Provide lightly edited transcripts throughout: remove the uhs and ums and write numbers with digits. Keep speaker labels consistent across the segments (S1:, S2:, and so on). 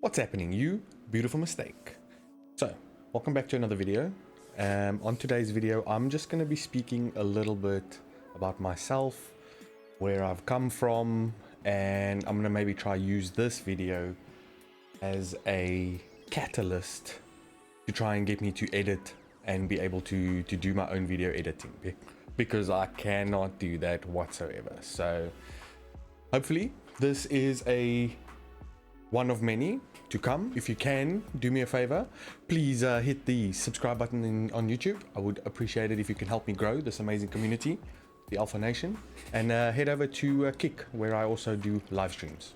S1: What's happening, you beautiful mistake? So welcome back to another video. On today's video I'm just going to be speaking a little bit about myself, where I've come from, and I'm going to maybe try use this video as a catalyst to try and get me to edit and be able to do my own video editing, because I cannot do that whatsoever. So hopefully this is a one of many to come. If you can, do me a favor, please hit the subscribe button on YouTube. I would appreciate it if you can help me grow this amazing community, the Alpha Nation, and head over to Kick, where I also do live streams.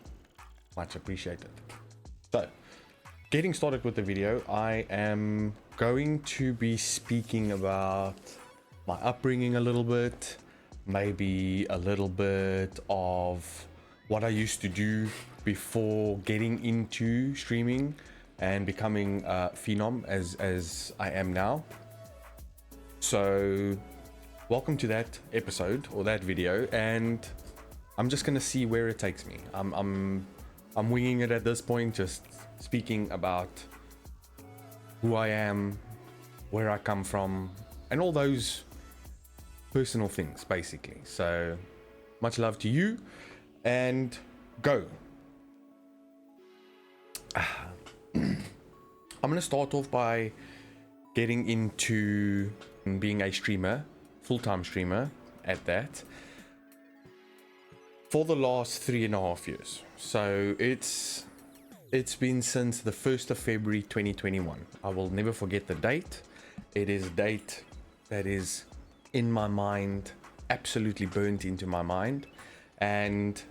S1: Much appreciated. So getting started with the video, I am going to be speaking about my upbringing a little bit, maybe a little bit of what I used to do before getting into streaming and becoming Phenom as I am now. So welcome to that episode or that video, and I'm just gonna see where it takes me. I'm winging it at this point, just speaking about who I am, where I come from, and all those personal things basically. So much love to you, and go. I'm going to start off by getting into being a streamer, full-time streamer at that, for the last 3.5 years. So it's been since the 1st of February 2021. I will never forget the date. It is a date that is in my mind, absolutely burnt into my mind, and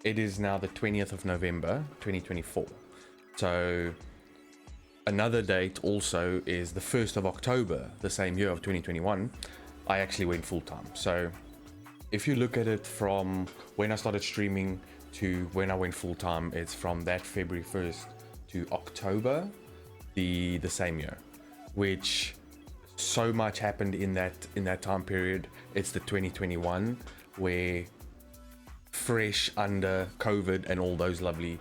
S1: it is now the 20th of November 2024. So another date also is the 1st of October, the same year of 2021, I actually went full-time. So if you look at it from when I started streaming to when I went full-time, it's from that February 1st to October the same year, which so much happened in that time period. It's the 2021, where fresh under COVID and all those lovely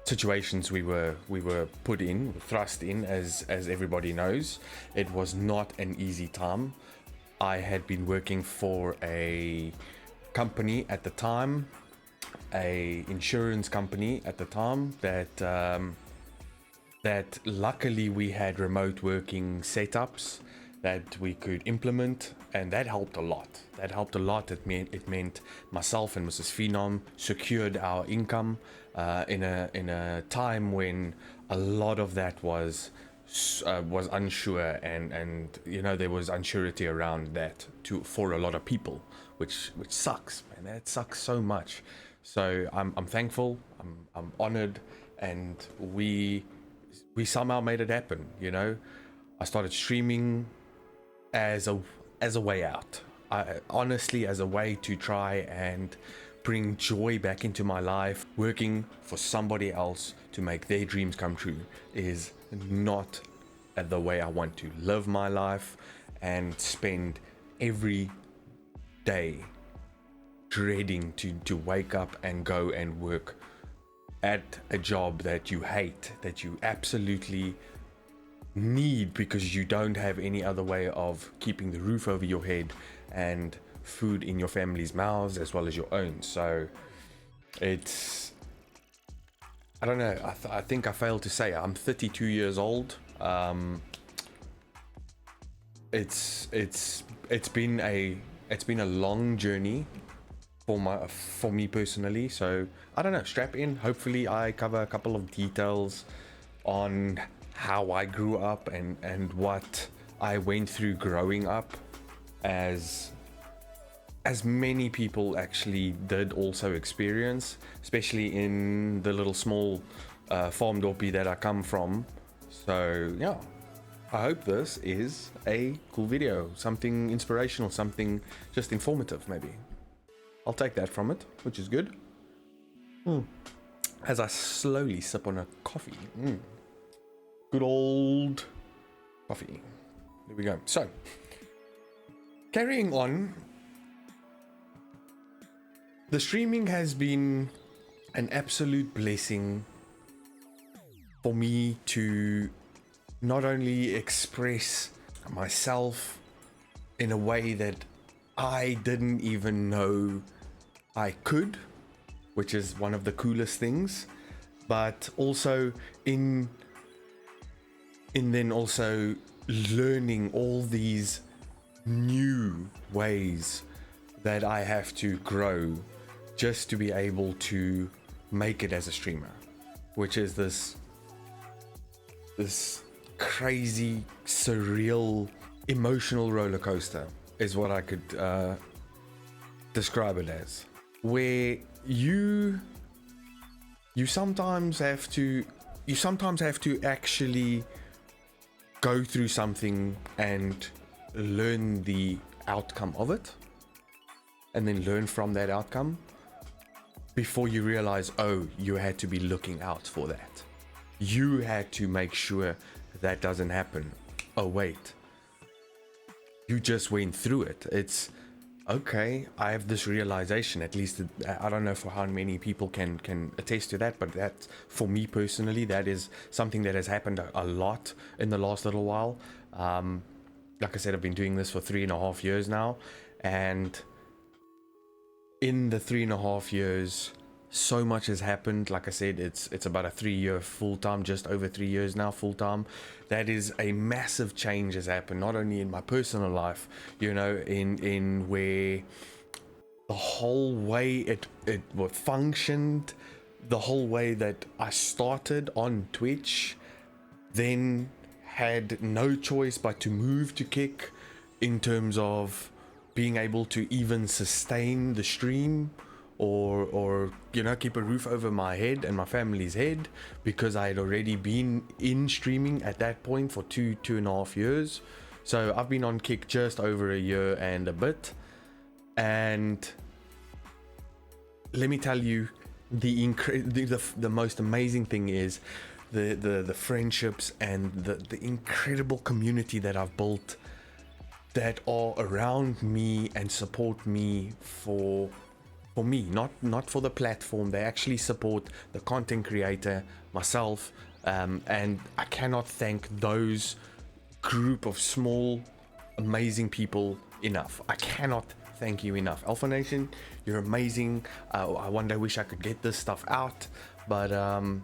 S1: situations we were thrust in, as everybody knows. It was not an easy time. I had been working for a company at the time, a insurance company at the time, that luckily we had remote working setups that we could implement, and that helped a lot. It meant myself and Mrs. Phenom secured our income in a time when a lot of that was unsure, and you know, there was unsurety around that for a lot of people, which sucks, man. That sucks so much. So I'm thankful, I'm honored, and we somehow made it happen. You know, I started streaming as a way out. Honestly, as a way to try and bring joy back into my life. Working for somebody else to make their dreams come true is not the way I want to live my life, and spend every day dreading to wake up and go and work at a job that you hate, that you absolutely need because you don't have any other way of keeping the roof over your head and food in your family's mouths as well as your own. So it's, I don't know, I think I failed to say I'm 32 years old. It's been a long journey for me personally. So I don't know, strap in. Hopefully I cover a couple of details on how I grew up and what I went through growing up, as many people actually did also experience, especially in the little small farm dorpy that I come from. So yeah, I hope this is a cool video, something inspirational, something just informative maybe. I'll take that from it, which is good. As I slowly sip on a coffee. Good old coffee. There we go. So, carrying on, the streaming has been an absolute blessing for me to not only express myself in a way that I didn't even know I could, which is one of the coolest things, but also in then also learning all these new ways that I have to grow just to be able to make it as a streamer, which is this crazy, surreal, emotional roller coaster is what I could describe it as, where you sometimes have to actually go through something and learn the outcome of it, and then learn from that outcome before you realize, oh, you had to be looking out for that. You had to make sure that doesn't happen. Oh wait, you just went through it. It's okay. I have this realization, at least I don't know for how many people can attest to that, but that, for me personally, that is something that has happened a lot in the last little while. Like I said, I've been doing this for 3.5 years now, and in the 3.5 years, so much has happened. Like I said, it's about a 3-year full-time, just over 3 years now full-time. That is a massive change has happened, not only in my personal life, you know, in where the whole way it functioned, the whole way that I started on Twitch, then had no choice but to move to Kick, in terms of being able to even sustain the stream, or you know, keep a roof over my head and my family's head, because I had already been in streaming at that point for 2.5 years. So I've been on Kick just over a year and a bit, and let me tell you, the most amazing thing is the friendships and the incredible community that I've built, that are around me and support me for me, not for the platform. They actually support the content creator, myself, and I cannot thank those group of small amazing people enough. I cannot thank you enough. Alpha Nation, you're amazing. I one day wish I could get this stuff out, but I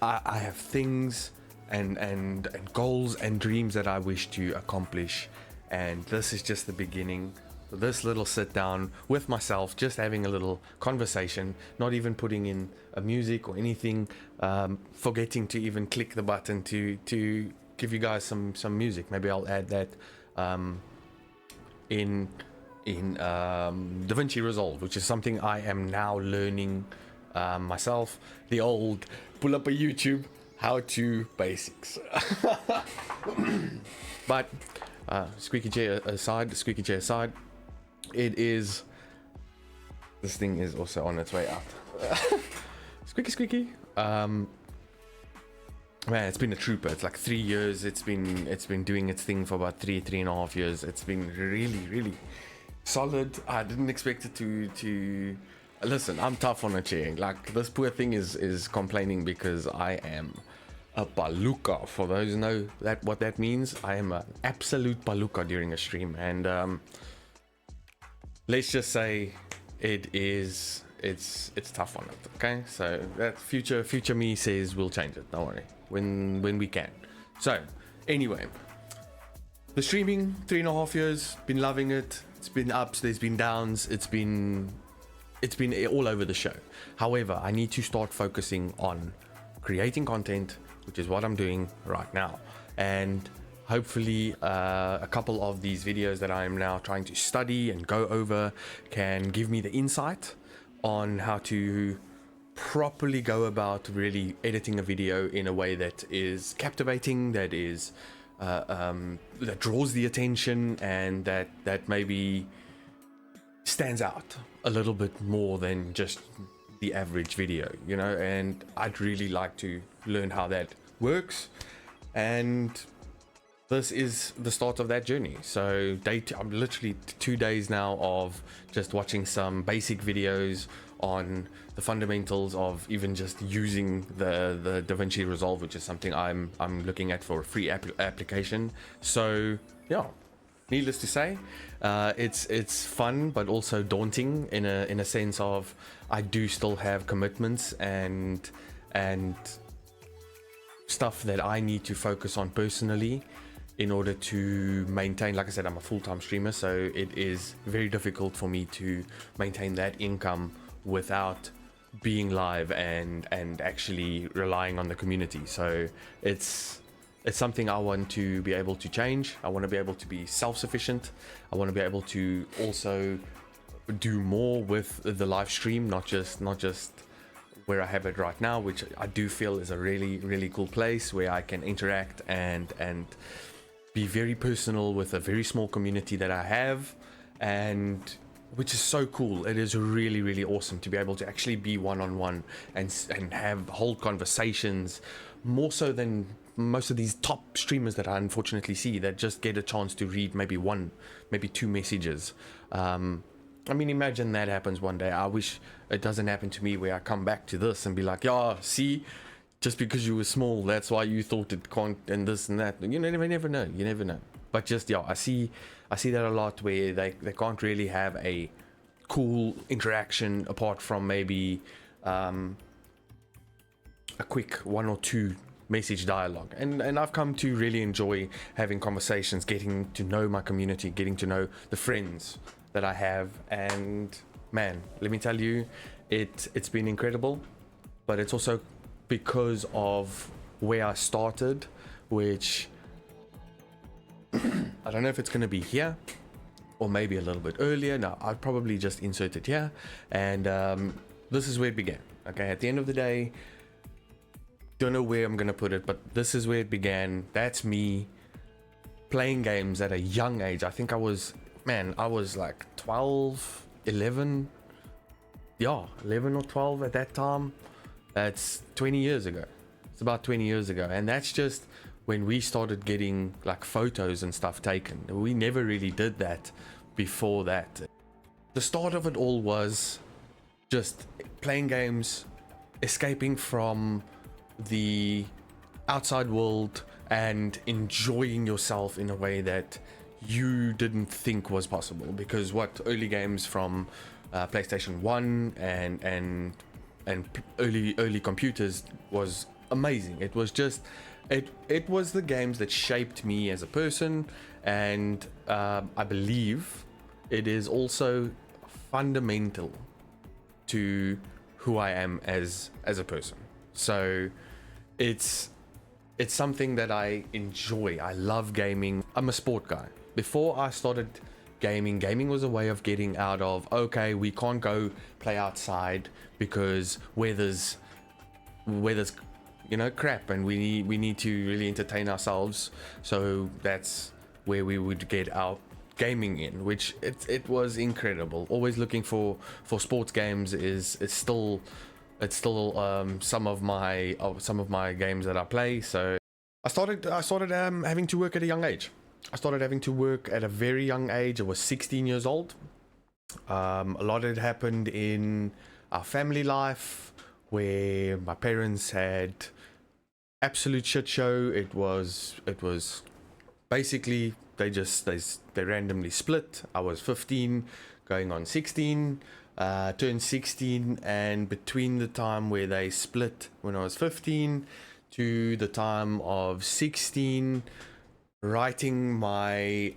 S1: have things and goals and dreams that I wish to accomplish, and this is just the beginning. This little sit down with myself, just having a little conversation, not even putting in a music or anything, forgetting to even click the button to give you guys some music. Maybe I'll add that in DaVinci Resolve, which is something I am now learning myself. The old pull up a YouTube how to basics. But squeaky chair aside, it is, this thing is also on its way out. squeaky man, it's been a trooper. It's like 3 years. It's been doing its thing for about 3.5 years. It's been really solid. I didn't expect it to listen. I'm tough on a chair. Like, this poor thing is complaining because I am a baluka. For those who know what that means, I am an absolute baluka during a stream, and let's just say it's tough on it. Okay, so that future me says we'll change it. Don't worry, when we can. So anyway, the streaming, 3.5 years, been loving it. It's been ups, there's been downs, it's been all over the show. However, I need to start focusing on creating content, which is what I'm doing right now, and hopefully a couple of these videos that I am now trying to study and go over can give me the insight on how to properly go about really editing a video in a way that is captivating, that is that draws the attention, and that maybe stands out a little bit more than just the average video, you know. And I'd really like to learn how that works, and this is the start of that journey. So I'm literally 2 days now of just watching some basic videos on the fundamentals of even just using the DaVinci Resolve, which is something I'm looking at for a free application. So yeah, needless to say, it's fun but also daunting in a sense of I do still have commitments and stuff that I need to focus on personally in order to maintain. Like I said, I'm a full-time streamer, so it is very difficult for me to maintain that income without being live and actually relying on the community. So it's something I want to be able to change. I want to be able to be self-sufficient. I want to be able to also do more with the live stream, not just where I have it right now, which I do feel is a really cool place where I can interact and be very personal with a very small community that I have, and which is so cool. It is really awesome to be able to actually be one-on-one and hold conversations, more so than most of these top streamers that I unfortunately see that just get a chance to read maybe one, maybe two messages. I mean, imagine that happens one day. I wish it doesn't happen to me, where I come back to this and be like, yeah, see, just because you were small, that's why you thought it can't, and this and that. You never know. You never know. But just, yeah, I see that a lot, where they can't really have a cool interaction apart from maybe a quick one or two message dialogue. And I've come to really enjoy having conversations, getting to know my community, getting to know the friends that I have. And man, let me tell you, it's been incredible. But it's also because of where I started, which I don't know if it's going to be here or maybe a little bit earlier. Now I'd probably just insert it here, and this is where it began. Okay, at the end of the day, don't know where I'm going to put it, but this is where it began. That's me playing games at a young age. I think I was like 12, 11, yeah, 11 or 12 at that time. That's 20 years ago. It's about 20 years ago. And that's just when we started getting like photos and stuff taken. We never really did that before that. The start of it all was just playing games, escaping from the outside world and enjoying yourself in a way that you didn't think was possible. Because what early games from PlayStation 1 and early computers was amazing. It was just it was the games that shaped me as a person, and I believe it is also fundamental to who I am as a person. So it's something that I enjoy. I love gaming. I'm a sport guy. Before I started gaming was a way of getting out of, okay, we can't go play outside because weather's crap, and we need to really entertain ourselves. So that's where we would get our gaming in, which it was incredible. Always looking for sports games is still some of my games that I play. So I started having to work at a young age. I started having to work at a very young age. I was 16 years old. A lot had happened in our family life, where my parents had absolute shit show. It was basically they randomly split. I was 15 going on 16, turned 16, and between the time where they split when I was 15 to the time of 16, writing my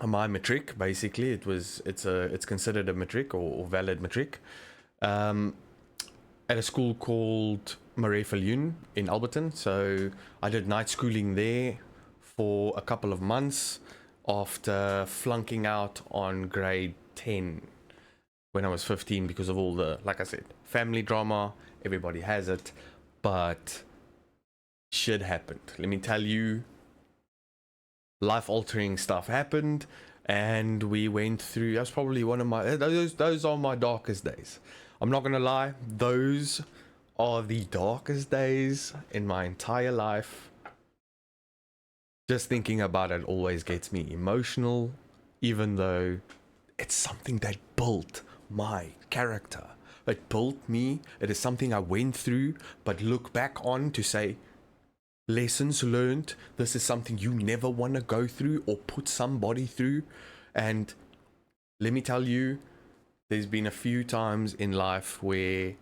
S1: my matric, basically it's considered a matric or valid matric, at a school called Michael-Vincent in Alberton. So I did night schooling there for a couple of months after flunking out on grade 10 when I was 15 because of all the, like I said, family drama. Everybody has it, but shit happened. Let me tell you, life-altering stuff happened, and we went through. That's probably one of my those are my darkest days. I'm not gonna lie, those are the darkest days in my entire life. Just thinking about it always gets me emotional, even though it's something that built my character. It built me. It is something I went through, but look back on to say, lessons learned. This is something you never want to go through or put somebody through. And let me tell you, there's been a few times in life where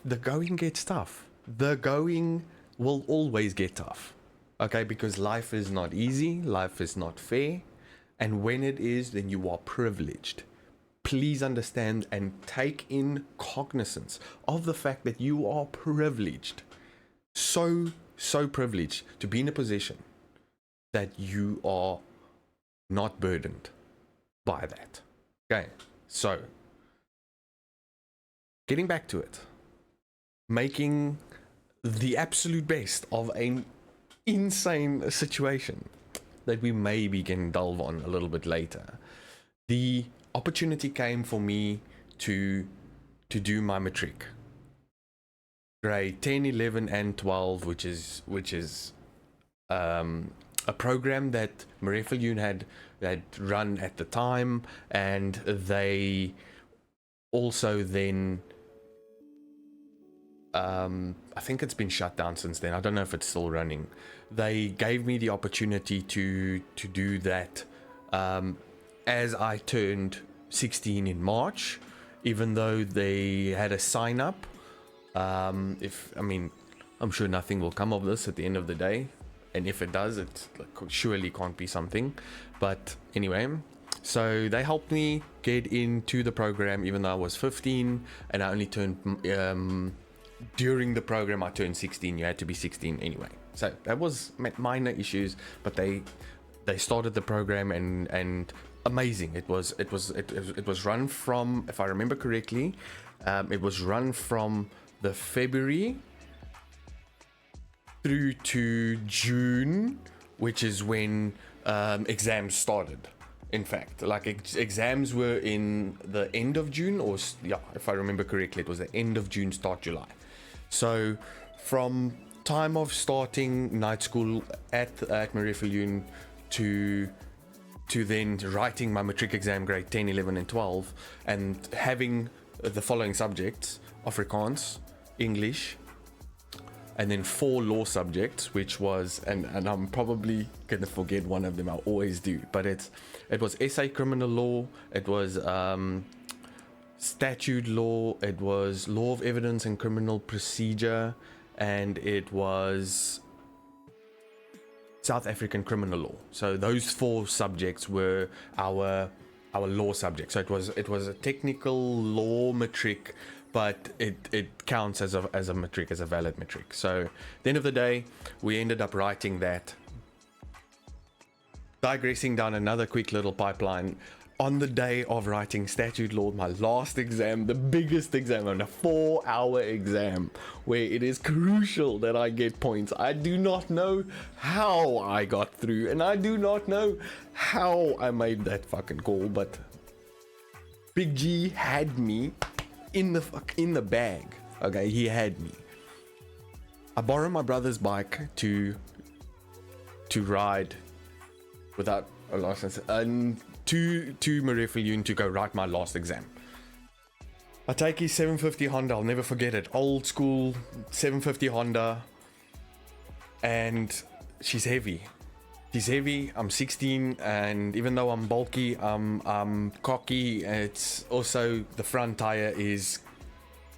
S1: the going gets tough. The going will always get tough. Okay, because life is not easy, life is not fair. And when it is, then you are privileged. Please understand and take in cognizance of the fact that you are privileged. So privileged to be in a position that you are not burdened by that. Okay, so getting back to it, making the absolute best of an insane situation that we maybe can delve on a little bit later. The opportunity came for me to do my matric. Grade 10, 11 and 12, which is a program that Michael-Vincent had run at the time, and they also then I think it's been shut down since then. I don't know if it's still running. They gave me the opportunity to do that as I turned 16 in March, even though they had a sign up. I'm sure nothing will come of this at the end of the day, and if it does, it surely can't be something. But anyway, so they helped me get into the program even though I was 15, and I only turned during the program I turned 16. You had to be 16 anyway, so that was minor issues, but they started the program, and amazing. It was run from, if I remember correctly, it was run from the February through to June, which is when exams started. In fact, like exams were in the end of June, or yeah, if I remember correctly, it was the end of June, start July. So from time of starting night school at Michael-Vincent to then writing my matric exam, grade 10, 11 and 12, and having the following subjects: Afrikaans, English, and then 4 law subjects, which was, and I'm probably gonna forget one of them, I always do, but it was SA criminal law, it was statute law, it was law of evidence and criminal procedure, and it was South African criminal law. So those 4 subjects were our law subjects. So it was a technical law matric, but it counts as a matric, as a valid matric. So at the end of the day, we ended up writing that. Digressing down another quick little pipeline, on the day of writing statute law, my last exam, the biggest exam, a 4-hour exam, where it is crucial that I get points. I do not know how I got through, and I do not know how I made that fucking call, but Big G had me in the bag. Okay, he had me. I borrowed my brother's bike to ride without a license and to Michael-Vincent to go write my last exam. I take his 750 Honda, I'll never forget it, old school 750 Honda, and she's heavy. I'm 16, and even though I'm bulky, I'm cocky. It's also the front tire is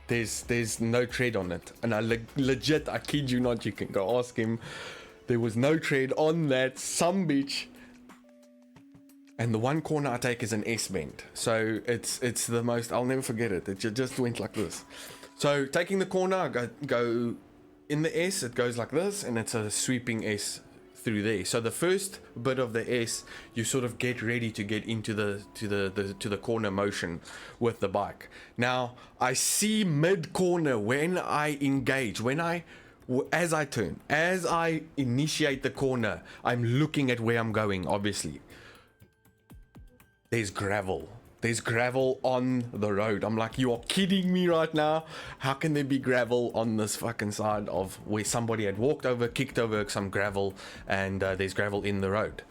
S1: there's no tread on it, and I legit, I kid you not, you can go ask him. There was no tread on that some bitch. And the one corner I take is an S bend, so it's the most, I'll never forget it. It just went like this. So taking the corner, I go in the S, it goes like this, and it's a sweeping S through there. So the first bit of the S, you sort of get ready to get into the corner motion with the bike. Now I see mid corner when I engage, as I turn, as I initiate the corner, I'm looking at where I'm going. Obviously there's gravel on the road. I'm like, you are kidding me right now? How can there be gravel on this fucking side of where somebody had kicked over some gravel, and there's gravel in the road?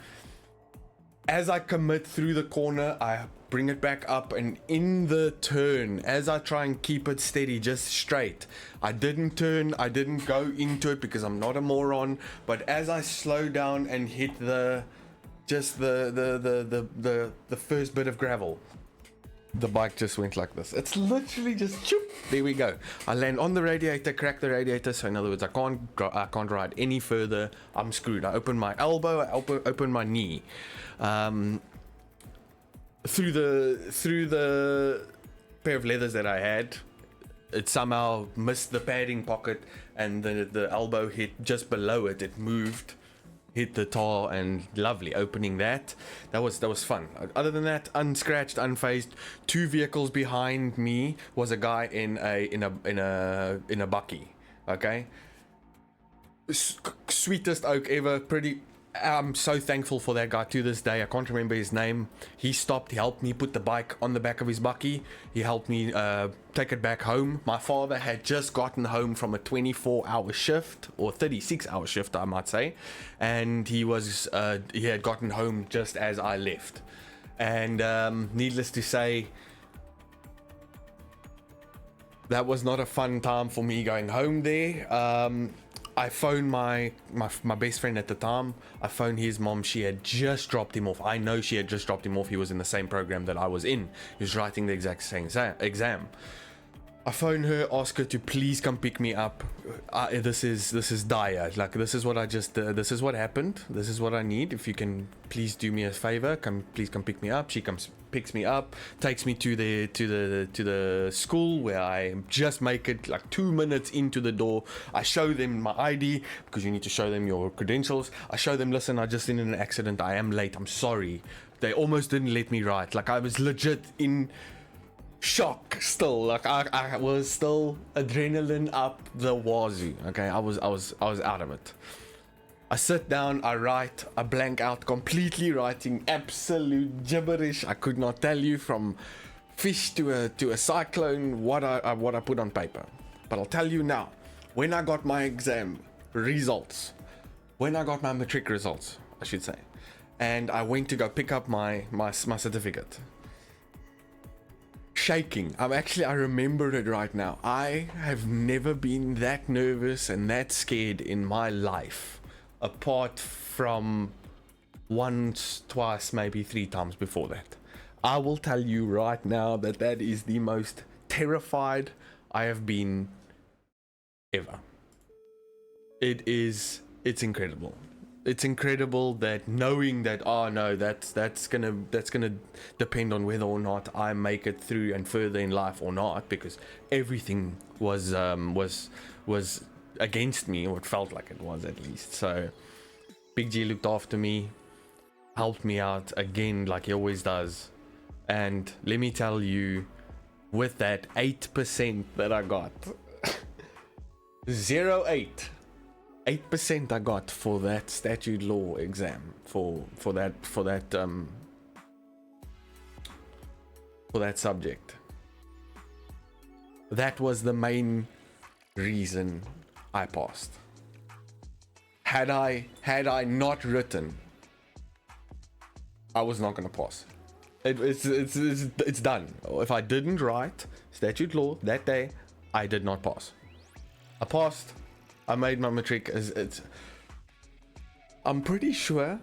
S1: As I commit through the corner, I bring it back up, and in the turn, as I try and keep it steady, just straight, I didn't turn, I didn't go into it because I'm not a moron, but as I slow down and hit the first bit of gravel, the bike just went like this. It's literally just choop, there we go. I land on the radiator, crack the radiator, so in other words I can't ride any further. I'm screwed. I open my elbow, I open my knee. Through the pair of leathers that I had, it somehow missed the padding pocket, and the elbow hit just below it. It moved, hit the tar, and lovely opening that was fun. Other than that, unscratched, unfazed. 2 vehicles behind me was a guy in a bucky. Okay, sweetest oak ever. I'm so thankful for that guy to this day. I can't remember his name. He stopped, he helped me put the bike on the back of his bucky. He helped me take it back home. My father had just gotten home from a 24-hour shift, or 36-hour shift I might say, and he had gotten home just as I left. And needless to say, that was not a fun time for me going home there. I phoned my best friend at the time. I phoned his mom. She had just dropped him off. I know she had just dropped him off. He was in the same program that I was in. He was writing the exact same exam. I phoned her, asked her to please come pick me up. This is dire. Like, this is what I just this is what happened. This is what I need. If you can please do me a favor, please come pick me up. She picks me up, takes me to the school, where I just make it like 2 minutes into the door. I show them my ID, because you need to show them your credentials. I show them, listen, I just in an accident, I am late, I'm sorry. They almost didn't let me write. Like, I was legit in shock still. Like, I was still adrenaline up the wazoo. Okay, I was out of it. I sit down, I write, I blank out completely, writing absolute gibberish. I could not tell you from fish to a cyclone what I put on paper. But I'll tell you now, when I got my exam results, when I got my matric results, I should say, and I went to go pick up my certificate, shaking. I remember it right now. I have never been that nervous and that scared in my life, apart from once, twice, maybe 3 times before that. I will tell you right now that is the most terrified I have been ever. It's incredible. It's incredible that knowing that, oh no, that's gonna depend on whether or not I make it through and further in life or not, because everything was against me, or it felt like it was, at least. So Big G looked after me, helped me out again like he always does, and let me tell you, with that 8% that I got, 8% I got for that statute law exam, for that subject. That was the main reason I passed. Had I not written, I was not gonna pass. It's done. If I didn't write statute law that day, I did not pass. I passed. I made my matric. I'm pretty sure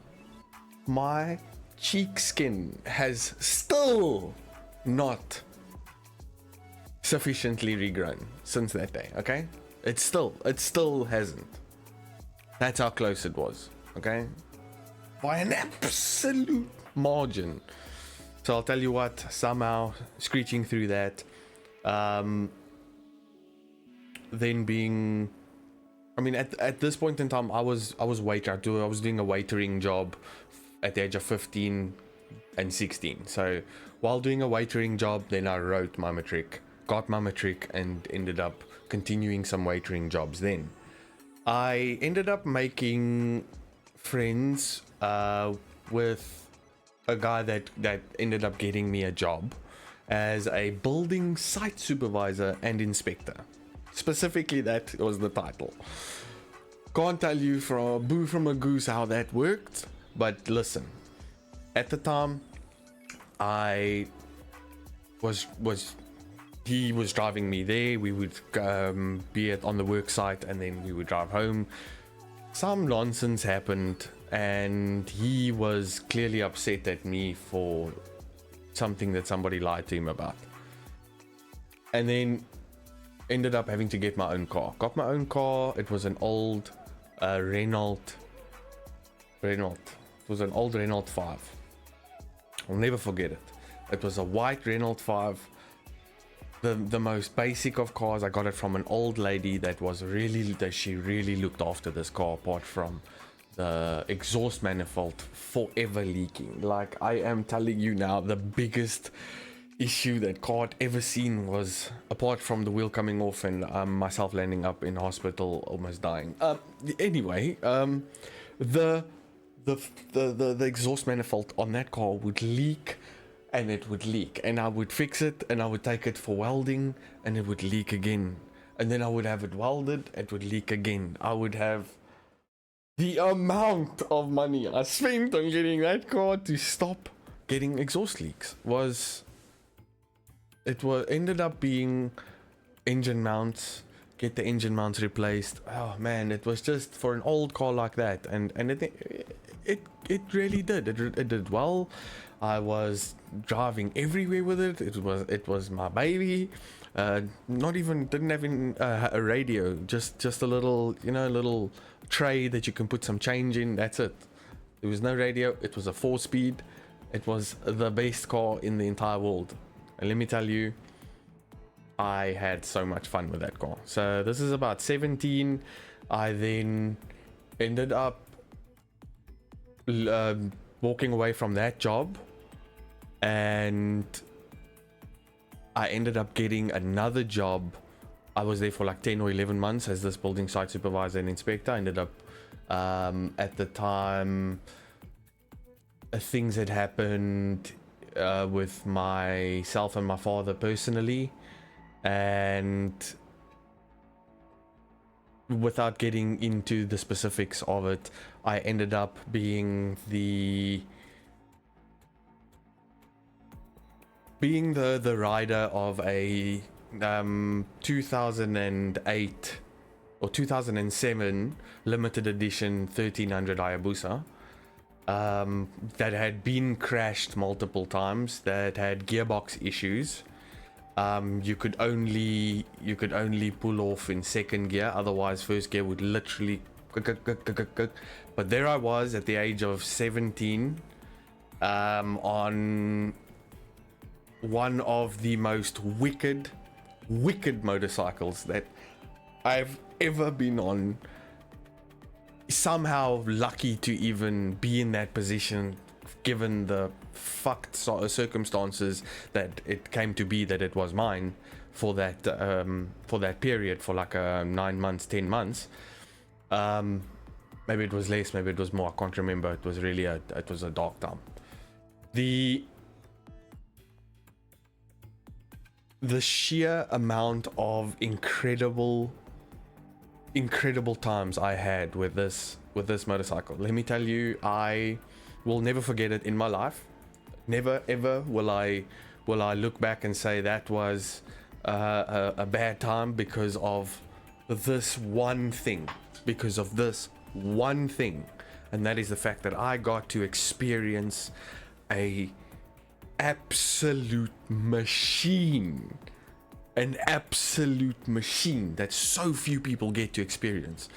S1: my cheek skin has still not sufficiently regrown since that day. Okay, it still hasn't. That's how close it was. Okay, by an absolute margin. So I'll tell you what, somehow screeching through that, then being, I mean, at this point in time, I was doing a waitering job at the age of 15 and 16. So while doing a waitering job, then I wrote my matric, got my matric, and ended up continuing some waitering jobs. Then I ended up making friends with a guy that ended up getting me a job as a building site supervisor and inspector. Specifically, that was the title. Can't tell you from a boo from a goose how that worked, but listen, at the time, I was he was driving me there. We would be on the work site, and then we would drive home. Some nonsense happened, and he was clearly upset at me for something that somebody lied to him about. And then ended up having to get my own car. Got my own car. It was an old Renault. It was an old Renault 5. I'll never forget it. It was a white Renault 5. The most basic of cars. I got it from an old lady that she really looked after this car, apart from the exhaust manifold forever leaking. Like, I am telling you now, the biggest issue that car had ever seen was, apart from the wheel coming off and myself landing up in hospital almost dying. Anyway, the exhaust manifold on that car would leak, and it would leak, and I would fix it, and I would take it for welding, and it would leak again, and then I would have it welded, it would leak again. I would have the amount of money I spent on getting that car to stop getting exhaust leaks ended up being engine mounts. Get the engine mounts replaced. Oh man, it was just, for an old car like that, and it really did. It did well. I was driving everywhere with it. It was my baby. Didn't have a radio. Just a little tray that you can put some change in. That's it. There was no radio. It was a 4-speed. It was the best car in the entire world. And let me tell you, I had so much fun with that car. So this is about 17. I then ended up walking away from that job, and I ended up getting another job. I was there for like 10 or 11 months as this building site supervisor and inspector. I ended up at the time, things had happened with myself and my father personally, and without getting into the specifics of it, I ended up being the rider of a 2008 or 2007 limited edition 1300 Hayabusa that had been crashed multiple times, that had gearbox issues. You could only pull off in second gear, otherwise first gear would literally but there I was at the age of 17 on one of the most wicked motorcycles that I've ever been on. Somehow lucky to even be in that position, given the fucked circumstances that it came to be that it was mine for that period, for like 9 months, 10 months. Maybe it was less, maybe it was more, I can't remember. It was really a dark time. The sheer amount of incredible times I had with this motorcycle, let me tell you, I will never forget it in my life. Never ever will I look back and say that was a bad time because of this one thing, and that is the fact that I got to experience an absolute machine that so few people get to experience.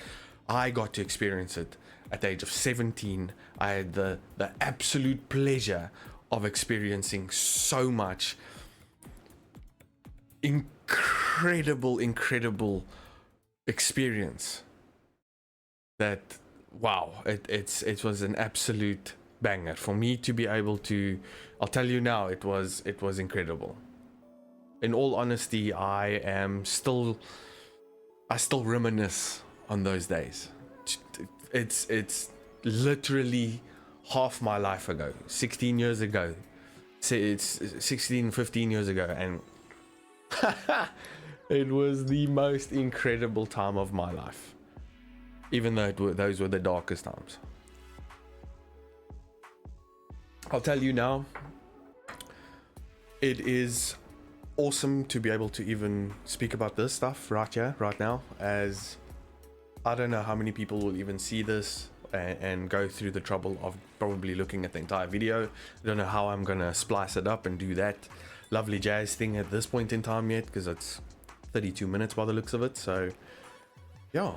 S1: I got to experience it at the age of 17. I had the absolute pleasure of experiencing so much incredible experience that, wow, it was an absolute banger for me to be able to. I'll tell you now, it was incredible. In all honesty, I still reminisce on those days. It's literally half my life ago, 16 years ago. It's 15 years ago, and it was the most incredible time of my life, even though those were the darkest times. I'll tell you now, it is awesome to be able to even speak about this stuff right here, right now, as I don't know how many people will even see this and go through the trouble of probably looking at the entire video. I don't know how I'm gonna splice it up and do that lovely jazz thing at this point in time yet, because it's 32 minutes by the looks of it. So yeah,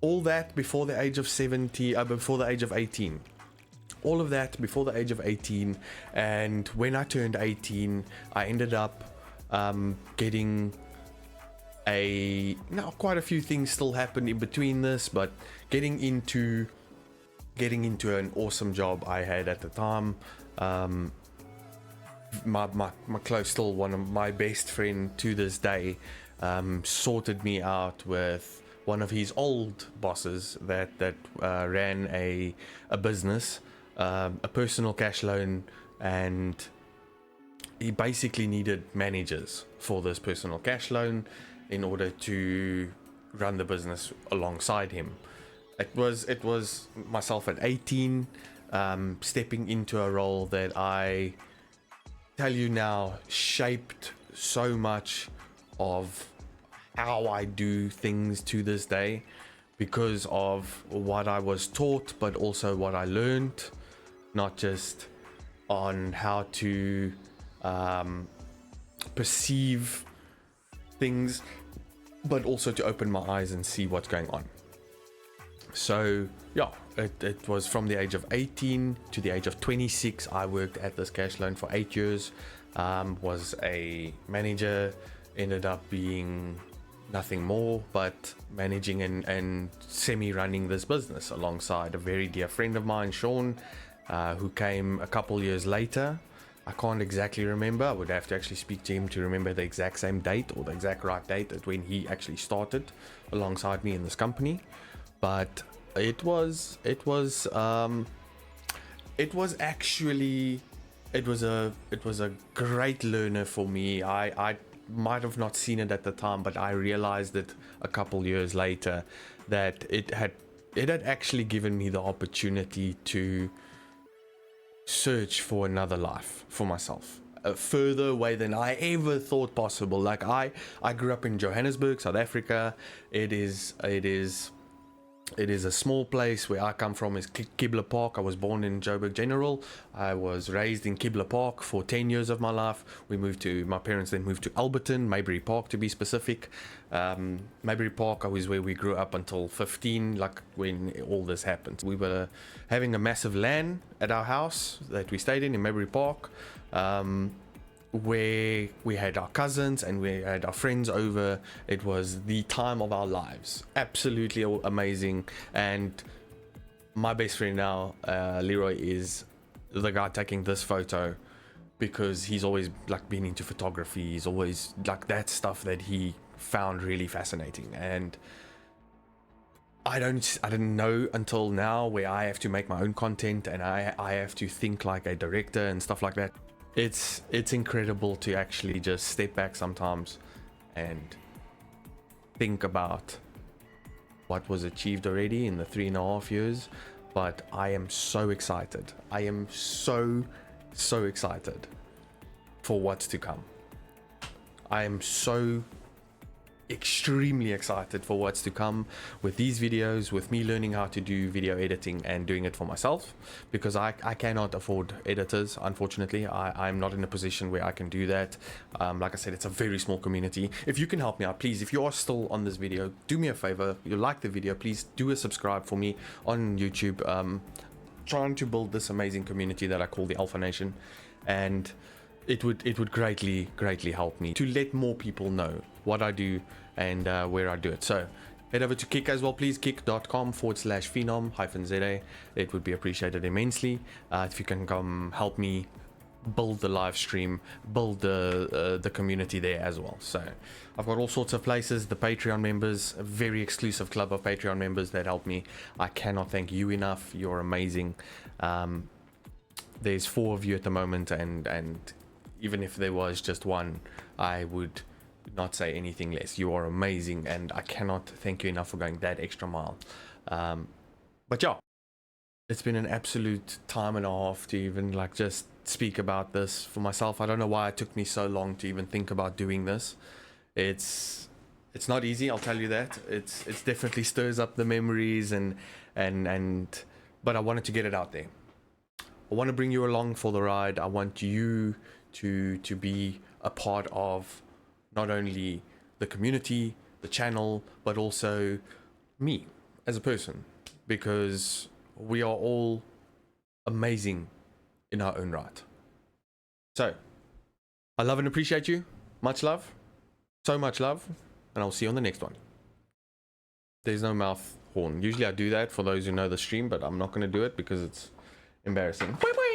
S1: all that before the age of 18. All of that before the age of 18, and when I turned 18, I ended up getting quite a few things still happened in between this, but getting into an awesome job I had at the time. My close, still one of my best friend to this day, sorted me out with one of his old bosses that ran a business, a personal cash loan, and he basically needed managers for this personal cash loan in order to run the business alongside him. It was myself at 18, stepping into a role that I tell you now shaped so much of how I do things to this day, because of what I was taught, but also what I learned, not just on how to perceive things, but also to open my eyes and see what's going on. So yeah, it was from the age of 18 to the age of 26. I worked at this cash loan for 8 years, was a manager, ended up being nothing more but managing and semi-running this business alongside a very dear friend of mine, Sean, who came a couple years later. I can't exactly remember. I would have to actually speak to him to remember the exact same date, or the exact right date at when he actually started alongside me in this company. But it was a great learner for me. I might have not seen it at the time, but I realized it a couple years later that it had actually given me the opportunity to search for another life for myself, further away than I ever thought possible. Like I grew up in Johannesburg, South Africa. It is a small place. Where I come from is Kibble Park. I was born in Joburg General. I was raised in Kibble Park for 10 years of my life. My parents then moved to Alberton, Maybury Park to be specific. Maybury Park was where we grew up until 15, like when all this happened. We were having a massive LAN at our house that we stayed in Maybury Park, where we had our cousins and we had our friends over. It was the time of our lives, absolutely amazing. And my best friend now, Leroy, is the guy taking this photo, because he's always like been into photography. He's always like that stuff that he found really fascinating. And I didn't know until now, where I have to make my own content and I have to think like a director and stuff like that. It's incredible to actually just step back sometimes and think about what was achieved already in the 3.5 years. But I am so excited. I am so excited for what's to come. I am so extremely excited for what's to come with these videos, with me learning how to do video editing and doing it for myself, because I cannot afford editors, unfortunately. I'm not in a position where I can do that. Like I said, it's a very small community. If you can help me out, please, if you are still on this video, do me a favor. You like the video, please do a subscribe for me on YouTube. Trying to build this amazing community that I call the Alpha Nation, and it would greatly help me to let more people know what I do and where I do it. So head over to Kick as well, please, kick.com/Phenom-ZA. It would be appreciated immensely if you can come help me build the live stream, build the community there as well. So I've got all sorts of places. The Patreon members, a very exclusive club of Patreon members that help me. I cannot thank you enough. You're amazing. There's 4 of you at the moment, and even if there was just one, I would not say anything less. You are amazing, and I cannot thank you enough for going that extra mile. But yeah, it's been an absolute time and a half to even like just speak about this for myself. I don't know why it took me so long to even think about doing this. It's it's not easy, I'll tell you that. It's definitely stirs up the memories and but I wanted to get it out there. I want to bring you along for the ride. I want you to be a part of not only the community, the channel, but also me as a person, because we are all amazing in our own right. So, I love and appreciate you. Much love. So much love. And I'll see you on the next one. There's no mouth horn. Usually I do that for those who know the stream, but I'm not going to do it because it's embarrassing. Bye bye.